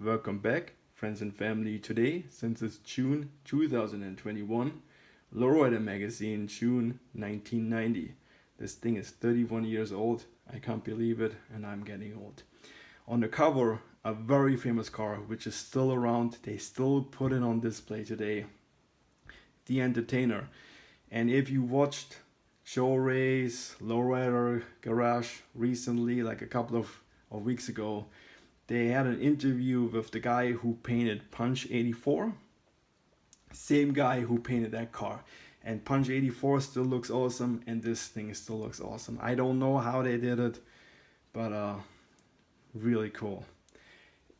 Welcome back, friends and family. Today, since it's June 2021, Lowrider magazine, June 1990. This thing is 31 years old. I can't believe it, and I'm getting old. On the cover, a very famous car which is still around. They still put it on display today. The Entertainer. And if you watched Show Race, Lowrider Garage recently, like a couple of weeks ago, they had an interview with the guy who painted Punch 84. Same guy who painted that car. And Punch 84 still looks awesome, and this thing still looks awesome. I don't know how they did it, but really cool.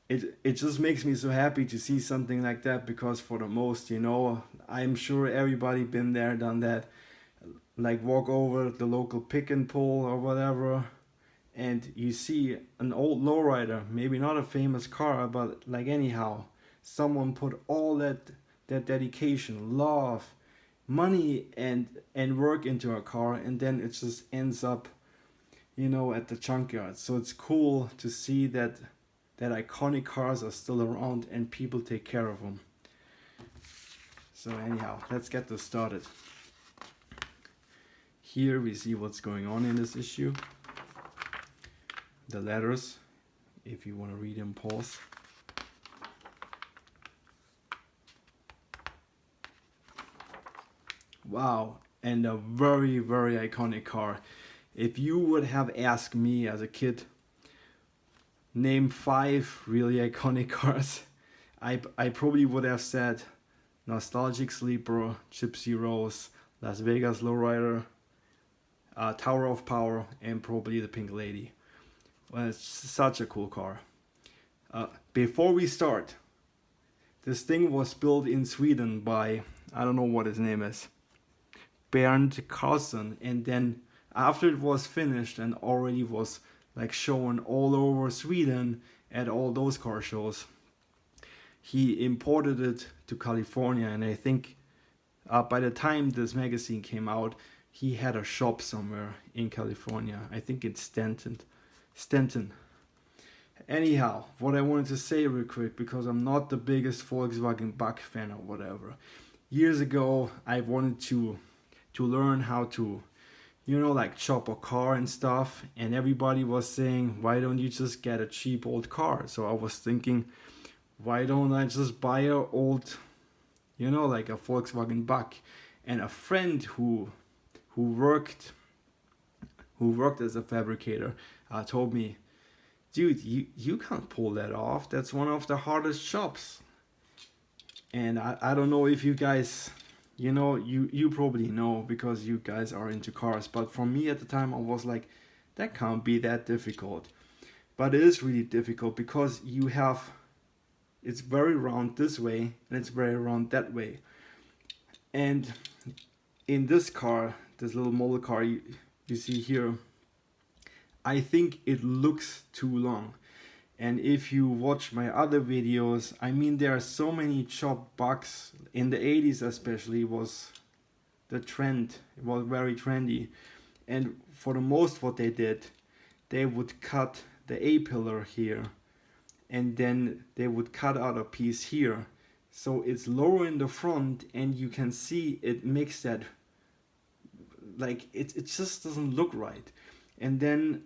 It just makes me so happy to see something like that, because for the most, I'm sure everybody been there, done that. Like walk over the local pick and pull or whatever, and you see an old lowrider, maybe not a famous car, but like anyhow, someone put all that dedication, love, money and work into a car, and then it just ends up, at the junkyard. So it's cool to see that iconic cars are still around and people take care of them. So anyhow, let's get this started. Here we see what's going on in this issue. The letters, if you want to read them, pause. Wow, and a very, very iconic car. If you would have asked me as a kid, name 5 really iconic cars, I probably would have said Nostalgic Sleeper, Gypsy Rose, Las Vegas Lowrider, Tower of Power, and probably the Pink Lady. Well, it's such a cool car. Before we start, this thing was built in Sweden by, I don't know what his name is, Bernd Carlson, and then after it was finished and already was like shown all over Sweden at all those car shows, he imported it to California, and I think by the time this magazine came out, he had a shop somewhere in California. I think it's Stanton. Anyhow, what I wanted to say real quick, because I'm not the biggest Volkswagen Bug fan or whatever. Years ago, I wanted to learn how to, like chop a car and stuff, and everybody was saying, why don't you just get a cheap old car? So I was thinking, why don't I just buy a old, like a Volkswagen Bug? And a friend who worked as a fabricator told me, dude, you can't pull that off. That's one of the hardest jobs. And I don't know if you guys, you probably know because you guys are into cars. But for me at the time, I was like, that can't be that difficult. But it is really difficult because it's very round this way and it's very round that way. And in this car, this little model car you see here, I think it looks too long. And if you watch my other videos, there are so many chopped bugs. In the 80s especially was the trend. It was very trendy. And for the most, what they did, they would cut the A-pillar here, and then they would cut out a piece here. So it's lower in the front, and you can see it makes that, like, it just doesn't look right. And then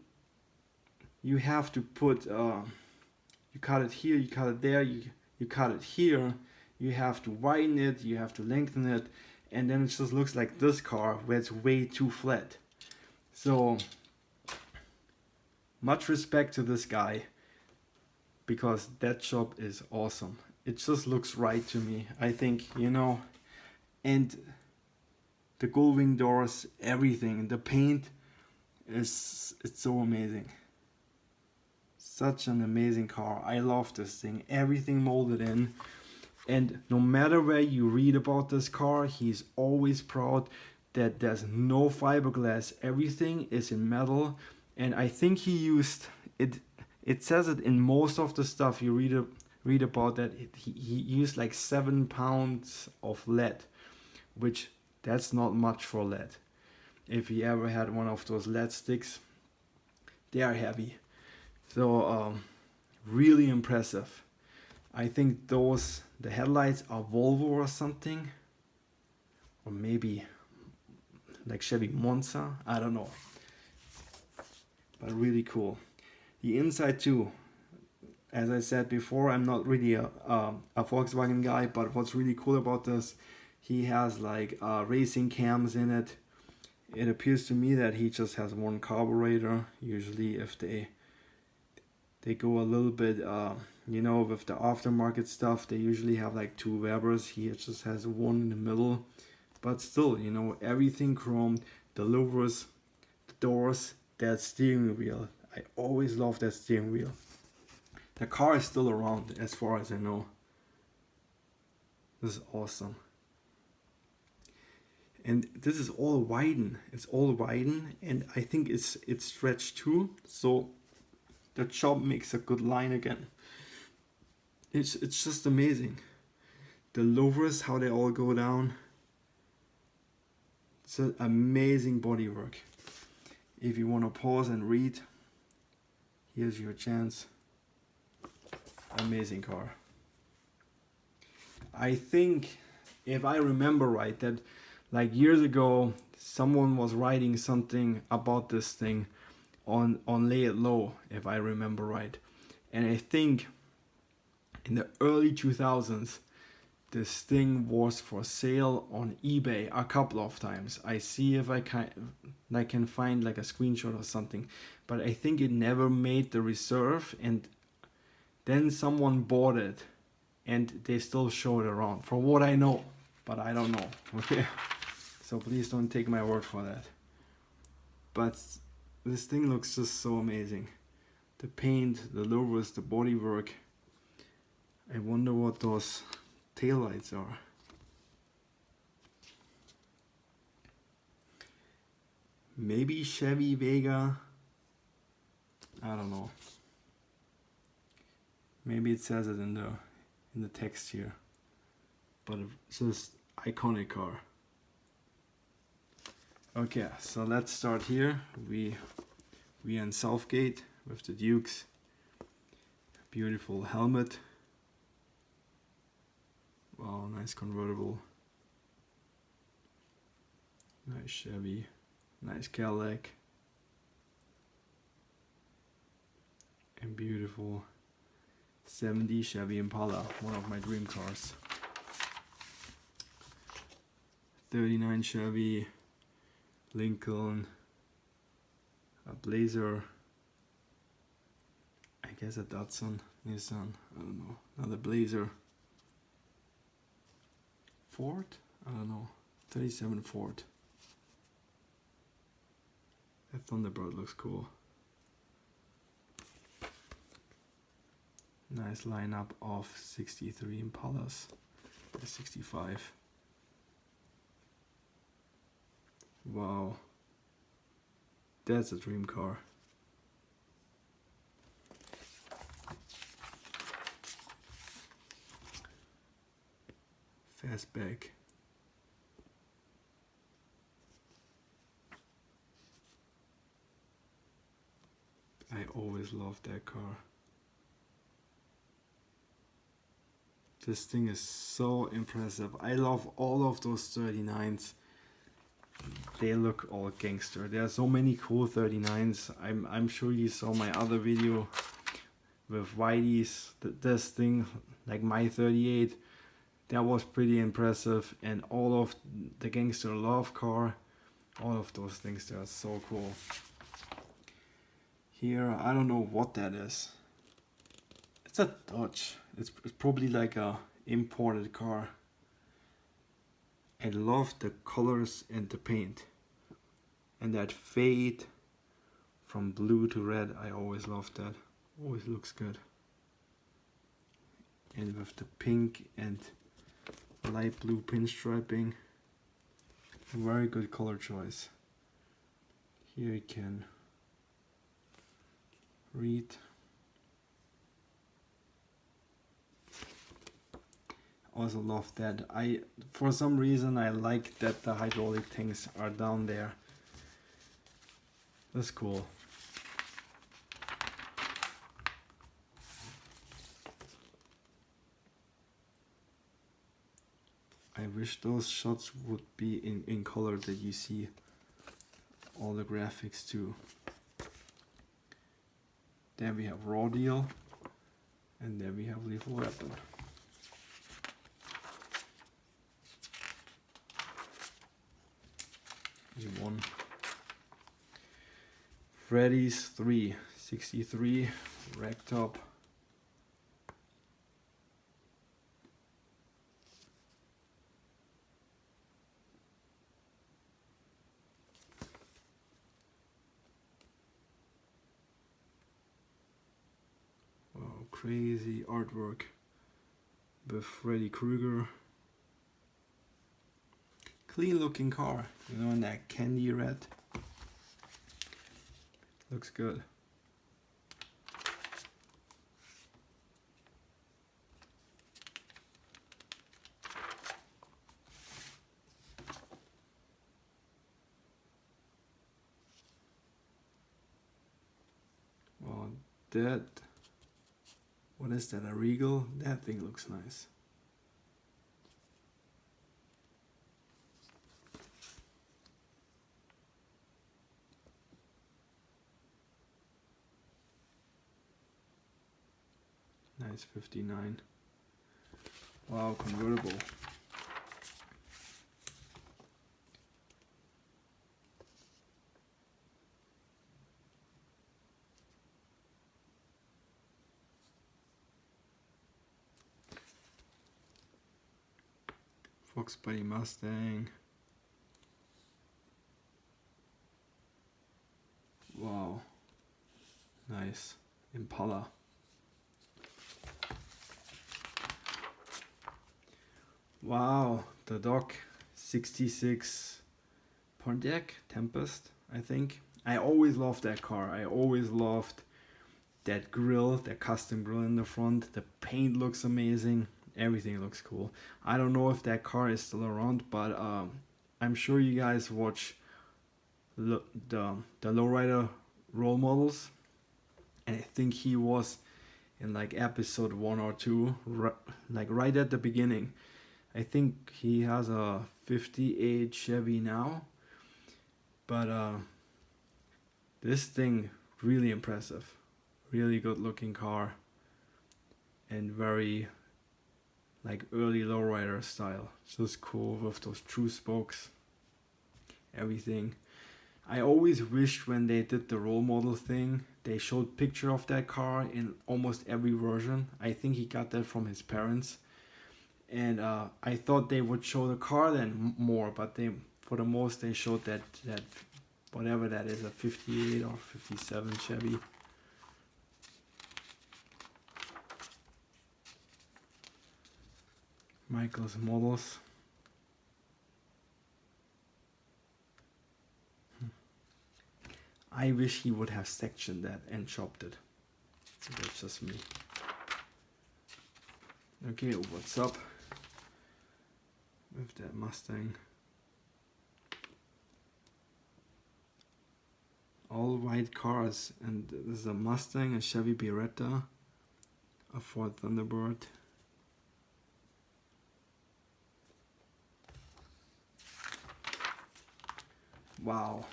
you have to put, you cut it here, you cut it there, you cut it here, you have to widen it, you have to lengthen it, and then it just looks like this car where it's way too flat. So, much respect to this guy, because that job is awesome. It just looks right to me, I think, and the gullwing doors, everything, the paint, it's so amazing. Such an amazing car. I love this thing. Everything molded in. And no matter where you read about this car, he's always proud that there's no fiberglass. Everything is in metal. And I think he used it. It says it in most of the stuff you read about that he used like 7 pounds of lead, which that's not much for lead. If you ever had one of those lead sticks, they are heavy. So really impressive. I think the headlights are Volvo or something, or maybe like Chevy Monza, I don't know, but really cool. The inside too, as I said before, I'm not really a Volkswagen guy, but what's really cool about this, he has like racing cams in it. It appears to me that he just has one carburetor. Usually if they go a little bit, you know, with the aftermarket stuff, they usually have like 2 Webers. He just has one in the middle. But still, you know, everything chrome, the louvers, the doors, that steering wheel. I always love that steering wheel. The car is still around as far as I know. This is awesome. And this is all widen. It's all widen, and I think it's stretched too. So the chop makes a good line again. It's just amazing. The louvers, how they all go down. It's an amazing bodywork. If you want to pause and read, here's your chance. Amazing car. I think, if I remember right, that like years ago someone was writing something about this thing on Lay It Low, if I remember right. And I think in the early 2000s this thing was for sale on eBay a couple of times. I see if I can find like a screenshot or something, but I think it never made the reserve, and then someone bought it and they still show it around, from what I know, but I don't know. Okay, so please don't take my word for that. But this thing looks just so amazing. The paint, the louvers, the bodywork. I wonder what those taillights are. Maybe Chevy Vega. I don't know. Maybe it says it in the text here. But it's just iconic car. Okay, so let's start here. We are in Southgate with the Dukes. Beautiful helmet. Wow, nice convertible. Nice Chevy. Nice Cadillac. And beautiful 70 Chevy Impala, one of my dream cars. 39 Chevy, Lincoln, a Blazer, I guess a Datsun, Nissan, I don't know, another Blazer. Ford? I don't know, 37 Ford. That Thunderbird looks cool. Nice lineup of 63 Impalas, 65. Wow, that's a dream car. Fastback. I always loved that car. This thing is so impressive. I love all of those 39s. They look all gangster. There are so many cool 39s. I'm sure you saw my other video with Whitey's. This thing, like my 38, that was pretty impressive. And all of the Gangster Love car, all of those things, they are so cool. Here, I don't know what that is. It's a Dodge. It's probably like a imported car. I love the colors and the paint. And that fade from blue to red, I always loved that. Always looks good. And with the pink and light blue pinstriping, very good color choice. Here you can read. Also love that. For some reason I like that the hydraulic things are down there. That's cool. I wish those shots would be in color, that you see all the graphics too. There we have Raw Deal, and there we have Lethal Weapon. E1. Freddy's 363 ragtop. Wow, crazy artwork with Freddy Krueger. Clean looking car, you know, in that candy red. Looks good. Well, that, what is that, a Regal? That thing looks nice. Nice 59. Wow, convertible. Fox Body Mustang. Wow. Nice. Impala. Wow, the Doc 66 Pont Tempest, I think. I always loved that car. I always loved that grille, that custom grille in the front. The paint looks amazing. Everything looks cool. I don't know if that car is still around, but I'm sure you guys watch the Lowrider role models. And I think he was in like episode 1 or 2, like right at the beginning. I think he has a 58 Chevy now, but this thing really impressive, really good looking car, and very like early lowrider style. Just cool with those true spokes, everything. I always wished when they did the role model thing, they showed picture of that car in almost every version. I think he got that from his parents. And I thought they would show the car then more, but they, for the most, they showed that whatever that is, a 58 or 57 Chevy. Michael's models. I wish he would have sectioned that and chopped it. That's just me. Okay, what's up with that Mustang? All white cars, and there's a Mustang, a Chevy Beretta, a Ford Thunderbird. Wow.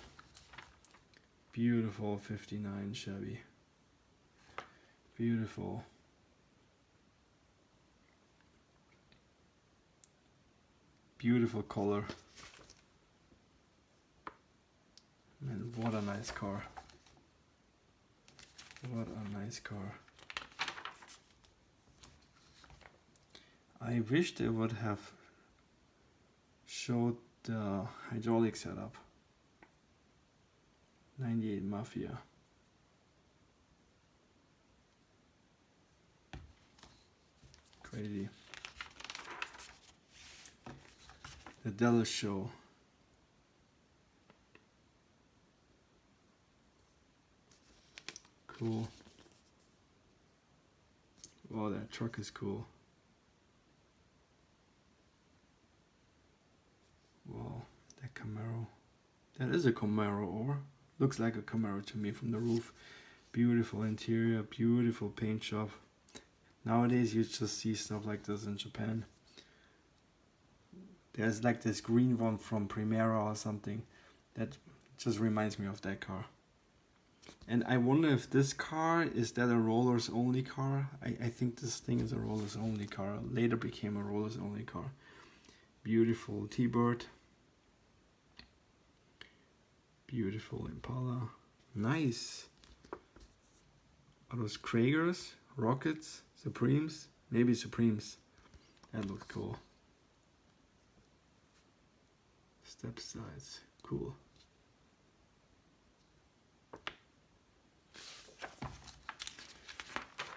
Beautiful 59 Chevy. Beautiful. Beautiful color. Man, what a nice car. What a nice car. I wish they would have showed the hydraulic setup. 98 Mafia. Crazy. The Dallas Show. Cool. Wow, that truck is cool. Wow, that Camaro. That is a Camaro, or looks like a Camaro to me from the roof. Beautiful interior, beautiful paint job. Nowadays you just see stuff like this in Japan. There's like this green one from Primera or something that just reminds me of that car. And I wonder if this car, is that a rollers only car? I think this thing is a rollers only car. Later became a rollers only car. Beautiful T-Bird. Beautiful Impala. Nice. Are those Krugers? Rockets? Supremes? Maybe Supremes. That looks cool. Step sides. Cool.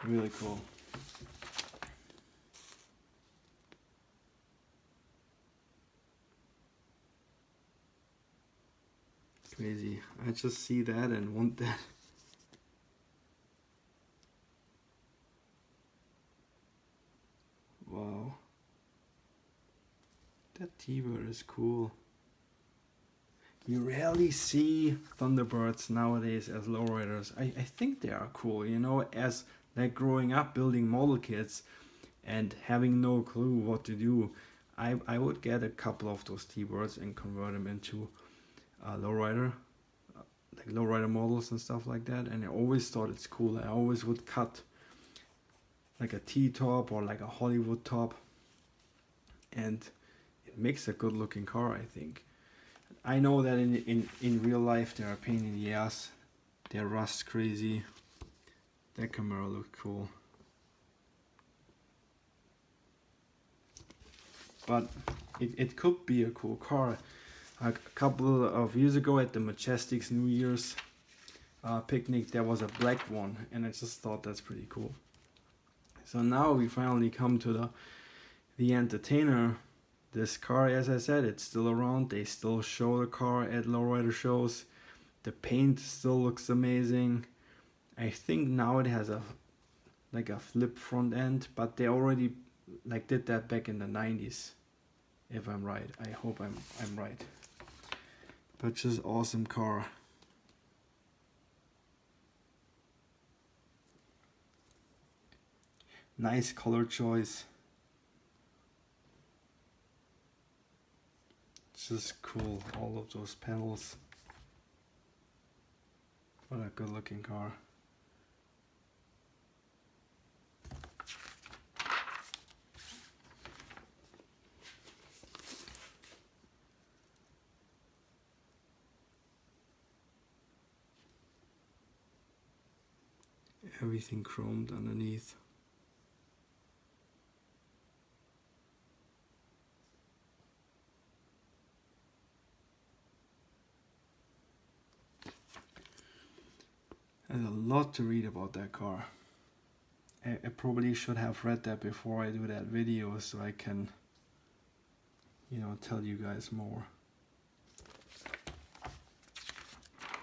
Really cool. Crazy. I just see that and want that. Wow. That T-Bird is cool. You rarely see Thunderbirds nowadays as lowriders. I think they are cool, you know, as like growing up building model kits and having no clue what to do. I would get a couple of those T-Birds and convert them into lowrider, like lowrider models and stuff like that. And I always thought it's cool. I always would cut like a T-top or like a Hollywood top, and it makes a good looking car, I think. I know that in real life they're a pain in the ass. They're rust crazy. That Camaro looked cool. But it could be a cool car. A couple of years ago at the Majestic's New Year's picnic, there was a black one, and I just thought that's pretty cool. So now we finally come to the Entertainer. This car, as I said, it's still around. They still show the car at lowrider shows. The paint still looks amazing. I think now it has a flip front end, but they already like did that back in the 90s, if I'm right. I hope I'm right. But just awesome car. Nice color choice. Just cool, all of those panels. What a good looking car. Everything chromed underneath. There's a lot to read about that car. I probably should have read that before I do that video so I can, you know, tell you guys more.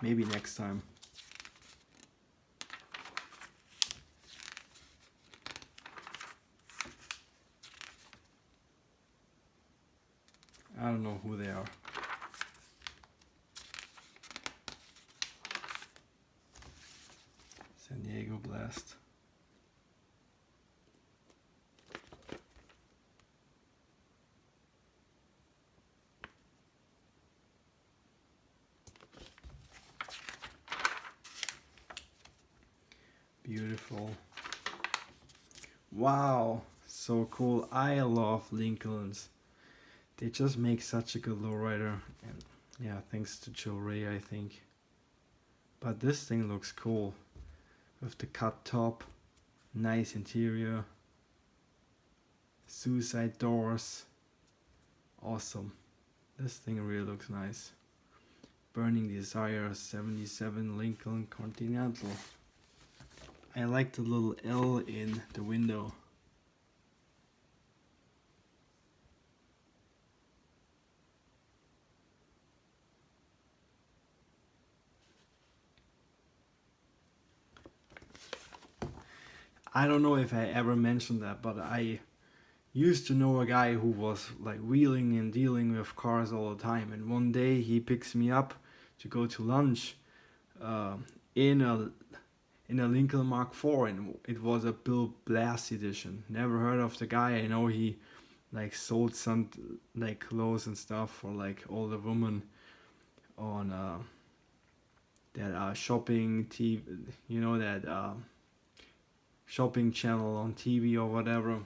Maybe next time. I don't know who they are. San Diego Blast. Beautiful. Wow, so cool. I love Lincolns. They just make such a good lowrider, and yeah, thanks to Joe Ray, I think. But this thing looks cool with the cut top, nice interior, suicide doors. Awesome. This thing really looks nice. Burning Desire 77 Lincoln Continental. I like the little L in the window. I don't know if I ever mentioned that, but I used to know a guy who was like wheeling and dealing with cars all the time, and one day he picks me up to go to lunch in a Lincoln Mark IV, and it was a Bill Blass edition. Never heard of the guy. I know he like sold some like clothes and stuff for like older women on that shopping TV, you know, that shopping channel on TV or whatever.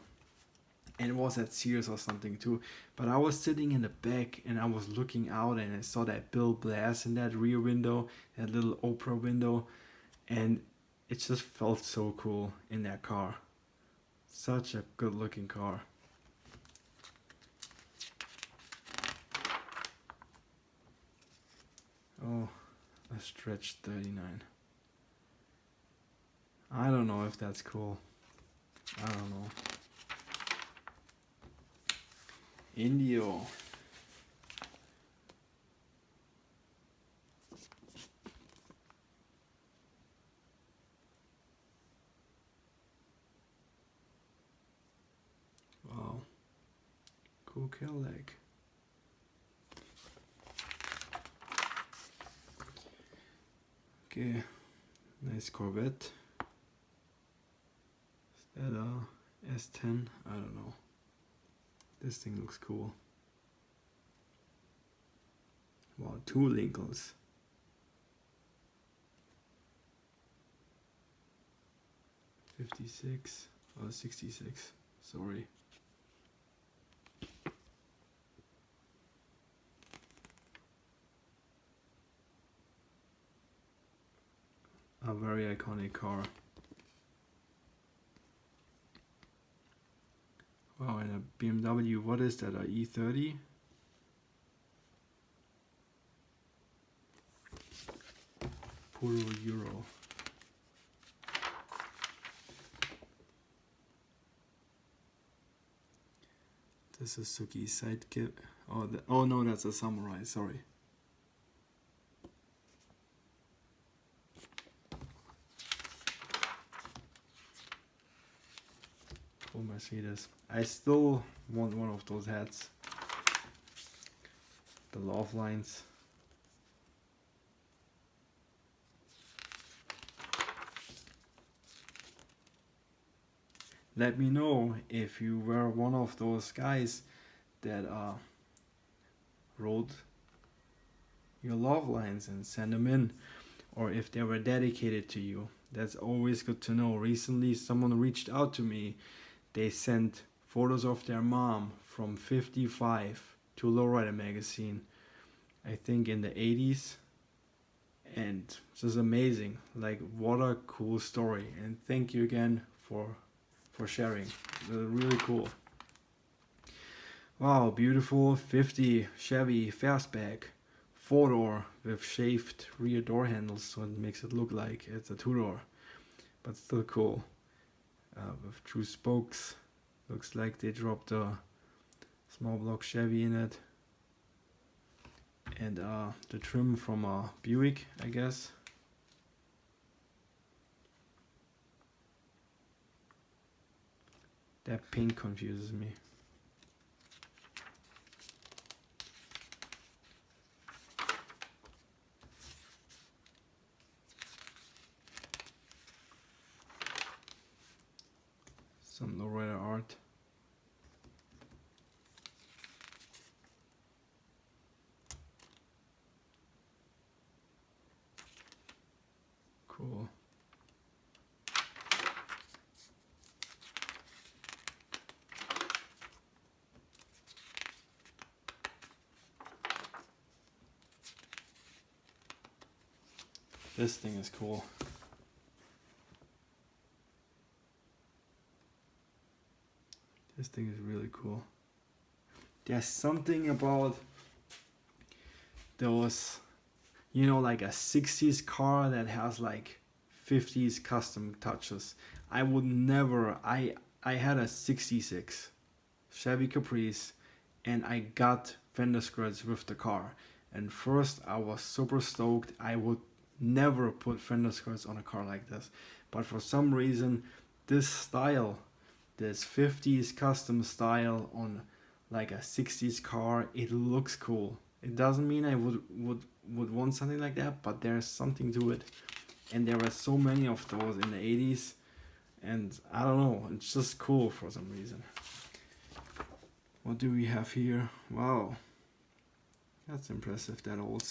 And it was at Sears or something too. But I was sitting in the back and I was looking out and I saw that Bill Blass in that rear window, that little Oprah window, and it just felt so cool in that car. Such a good looking car. Oh, a stretch 39. I don't know if that's cool. I don't know. Indio. Wow. Cool Cadillac. Okay. Nice Corvette. Is that a S10? I don't know. This thing looks cool. Wow, 2 Lincolns. '56 or '66. Sorry. A very iconic car. Wow, and a BMW, what is that, a E30? Puro Euro. The Suzuki Sidekick. Oh no, that's a Samurai, sorry. Oh, Mercedes. I still want one of those hats. The love lines. Let me know if you were one of those guys that wrote your love lines and send them in, or if they were dedicated to you. That's always good to know. Recently someone reached out to me. They sent photos of their mom from 55 to Lowrider magazine, I think in the 80s, and just amazing. Like, what a cool story, and thank you again for sharing. Really cool. Wow, beautiful 50 Chevy Fastback 4-door with shaved rear door handles, so it makes it look like it's a 2-door, but still cool. With true spokes. Looks like they dropped a small block Chevy in it. And the trim from a Buick, I guess. That pink confuses me. Some Lowrider art. Cool. This thing is cool. This thing is really cool. There's something about those, you know, like a 60s car that has like 50s custom touches. I would never, I had a 66 Chevy Caprice and I got fender skirts with the car. And first I was super stoked. I would never put fender skirts on a car like this. But for some reason, this style, this 50s custom style on like a 60s car, it looks cool. It doesn't mean I would want something like that, but there's something to it. And there were so many of those in the 80s, and I don't know, it's just cool for some reason. What do we have here? Wow, that's impressive, that old.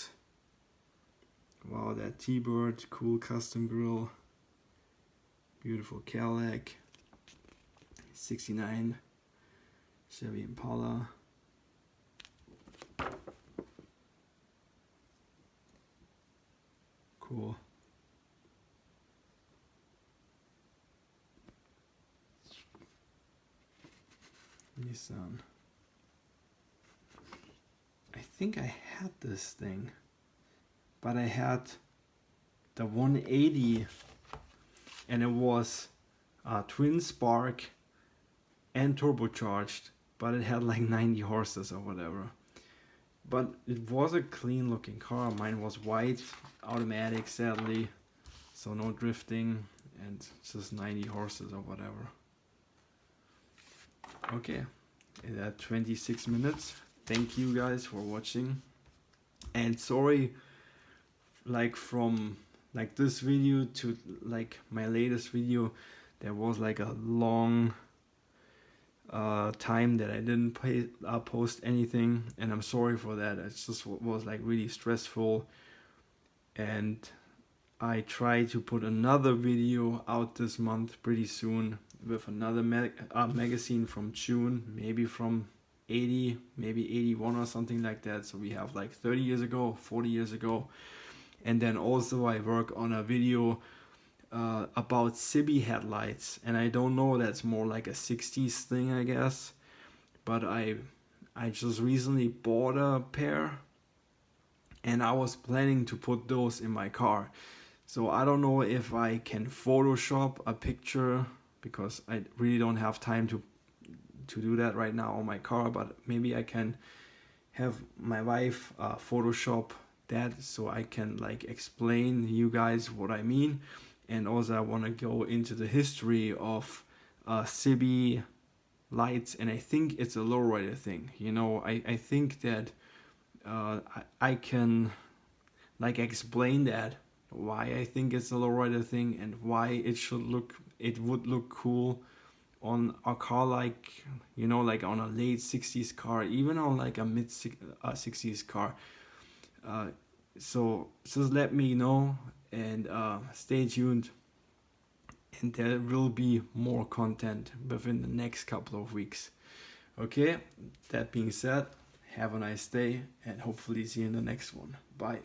Wow, that T-Bird, cool custom grille, beautiful Cadillac, 69 Chevy Impala. Cool. Nissan. I think I had this thing, but I had the 180 and it was twin spark and turbocharged, but it had like 90 horses or whatever. But it was a clean looking car. Mine was white, automatic sadly, so no drifting, and just 90 horses or whatever. Okay, at 26 minutes. Thank you guys for watching, and sorry, like from like this video to like my latest video, there was like a long time that I didn't post anything, and I'm sorry for that. It just was like really stressful, and I try to put another video out this month pretty soon with another magazine from June, maybe from 80, maybe 81 or something like that. So we have like 30 years ago, 40 years ago. And then also I work on a video about Cibi headlights, and I don't know, that's more like a 60s thing, I guess, but I just recently bought a pair and I was planning to put those in my car. So I don't know if I can Photoshop a picture, because I really don't have time to do that right now on my car, but maybe I can have my wife Photoshop that so I can like explain you guys what I mean. And also I want to go into the history of Cibi lights, and I think it's a lowrider thing. You know, I think that I can like explain that, why I think it's a lowrider thing and why it would look cool on a car, like, you know, like on a late 60s car, even on like a mid 60s car. So just let me know, and stay tuned, and there will be more content within the next couple of weeks. Okay, that being said, have a nice day, and hopefully see you in the next one. Bye.